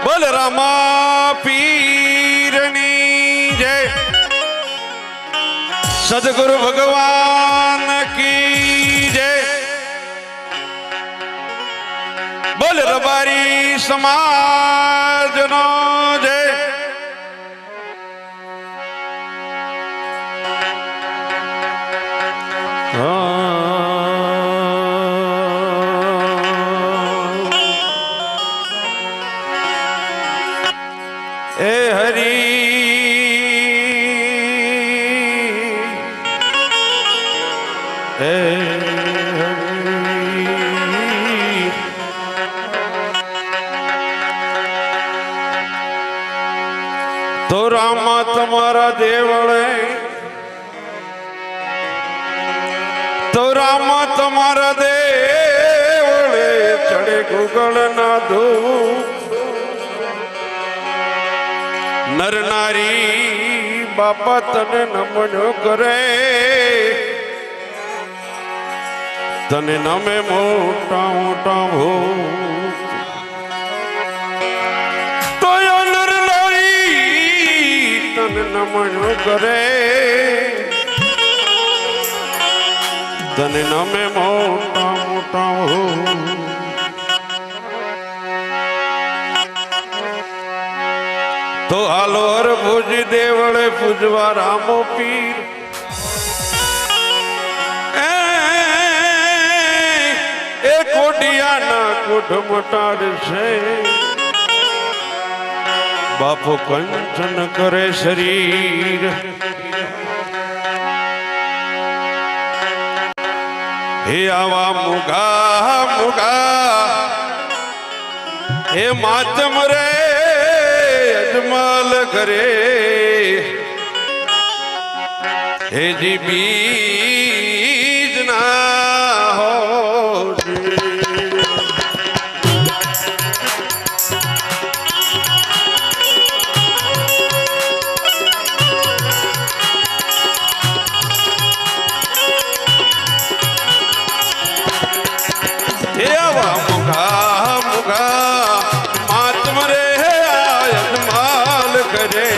બોલ રામા પીરની જય સદગુરુ ભગવાન કી જય બોલ રબારી સમાજનો જય એ હરી હે હરી તો રામા તમારા દેવળે તો રામા તમારા દેવળે ચડે ગુગળ ના ધૂપ નર નારી બાપા તને નમન કરે તને નમે મોટા મોટા ભૂત તો નર નારી તને નમન કરે તને નમે મોટા મોટા ભૂત તો હાલો હર ભુજ દેવળે પૂજવા રામો પીર એ કોડિયાના કોઢ મટાડશે બાપો કંચન કરે શરીર હે આવા મુગા મુગા હે માતમ રે અજમલ કરે હે જી બીજ ના હો હે આવા મુગા મુગા માતમ રે અજમલ કરે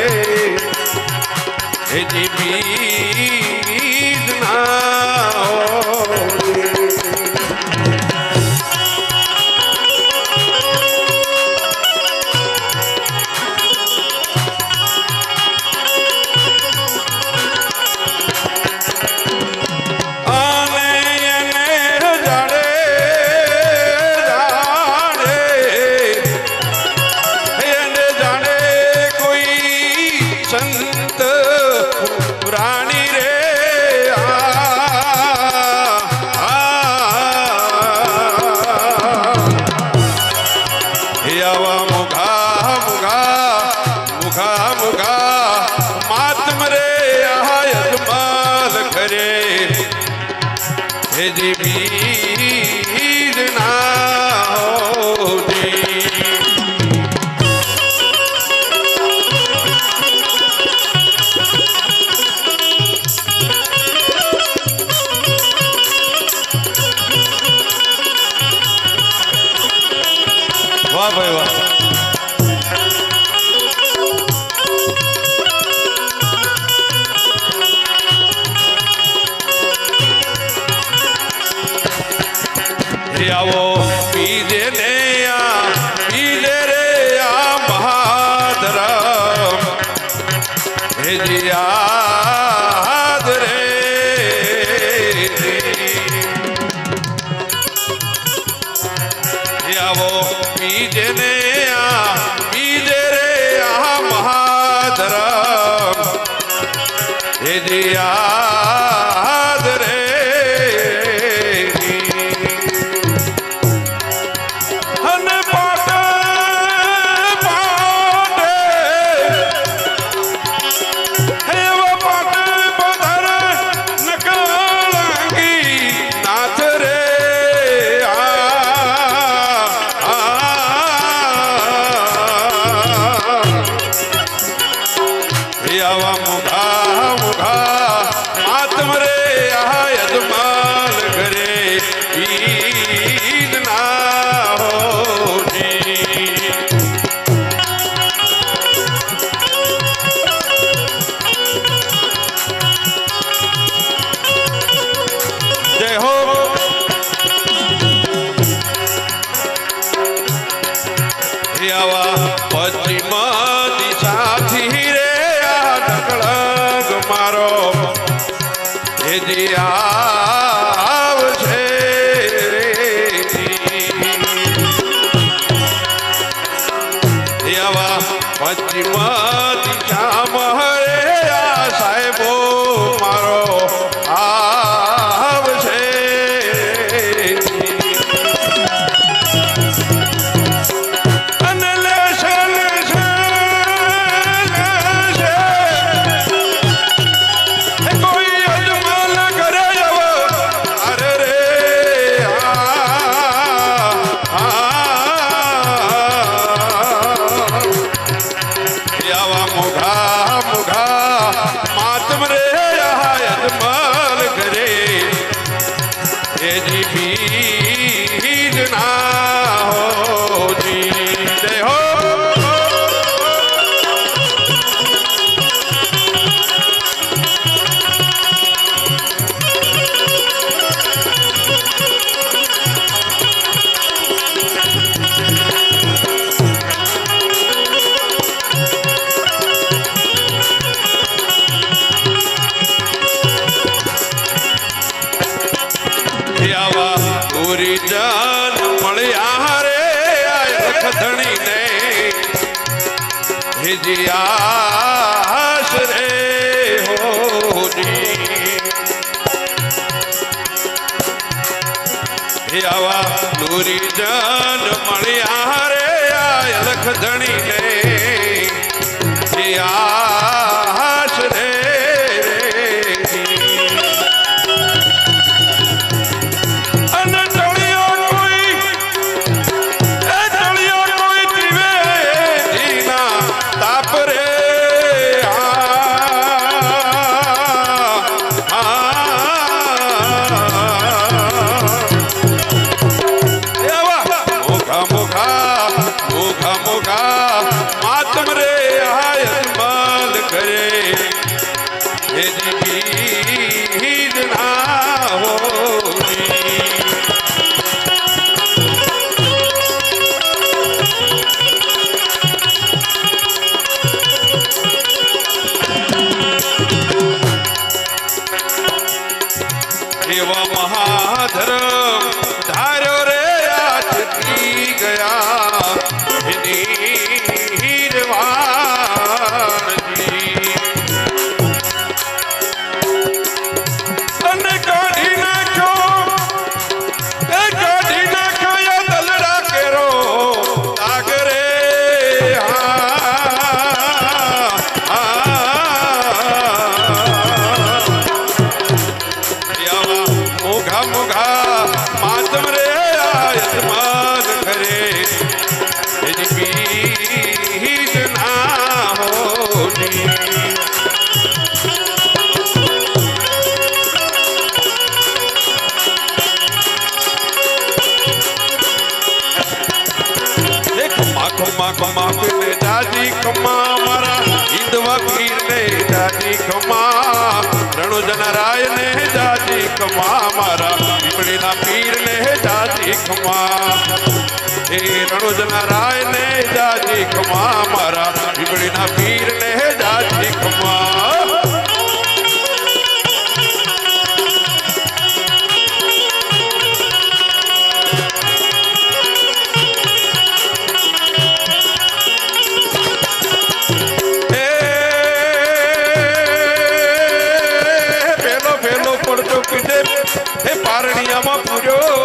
હે જી બીજ ના હો હે જી બીજ ના હો વાહ ભાઈ વાહ આવો પીજે ને પીજે રે આ મહાધરમ હે જી યાદ રે આવો પીજે ને આવા પશ્ચિમ દિશાથી રે આ ઢગળગ મારો હેજી આવશે રે આવા પશ્ચિમ દિશામાં રે આ સાહેબો મારો આવશે અને લેશે લેશે લેશે કોઈ અજમાન કરે એવો અરે રે આવા મોઘા મોઘા માતમ રે અજમાન કરે એજી ભીડ ના હો જી જય હો આવા પૂરી જાન મળ્યા રે લખધણી ને હેજી આશ રે હોજી આવા પૂરી જાન મળ્યા રે લખધણી ને આશ રે માતમ રે અજમાન કરે એજી ભીડ ના હોજી એવા મહાધર્મ ધાર્યો રે આ છતી ગયા નીરવાણજી અને કાઢી નાખ્યો દલડા કેરો આગરે મોઘા મોઘા માતમ રે અજમાન કરે એજી ભીડ ના હોજી ખમા ખમા પીને દાદી ખમા મારા હિંદવા પીર ને દાદી ખમા રણુજન રાય ને દાદી ખમા મારા પીપળીના પીર ને દાદી ખમા હે રણુજન રાય ને દાદી ખમા મારા પીપળીના પીર ને દાદી ખમા પારણિયામાં પૂર્યો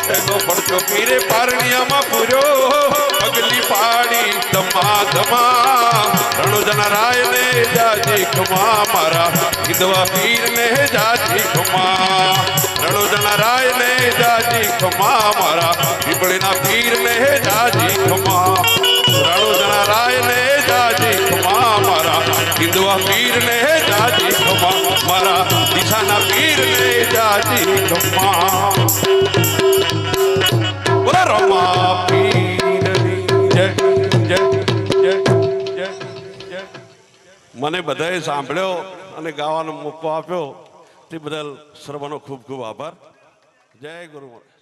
પહેલો પડતો પીરે પારણિયામાં પૂર્યો અગલી પાડી ધમા ધમા રણુજન રાય ને જાજી ખમા મારા હિંદવા પીર ને જાજી ખમા રણુજન રાય ને જાજી ખમા મારા પીપળીના પીર ને જાજી ખમા રણુજન રાય ને જાજી ખમા મારા હિંદવા પીર ને જાજી ખમા મારા દિશાના પીર ને જાજી ખમા બોલા રમા પીરની જય જય જય જય જય મને બધાએ સાંભળ્યો અને ગાવાનો મોકો આપ્યો તે બદલ સર્વનો ખૂબ ખૂબ આભાર. જય ગુરુ.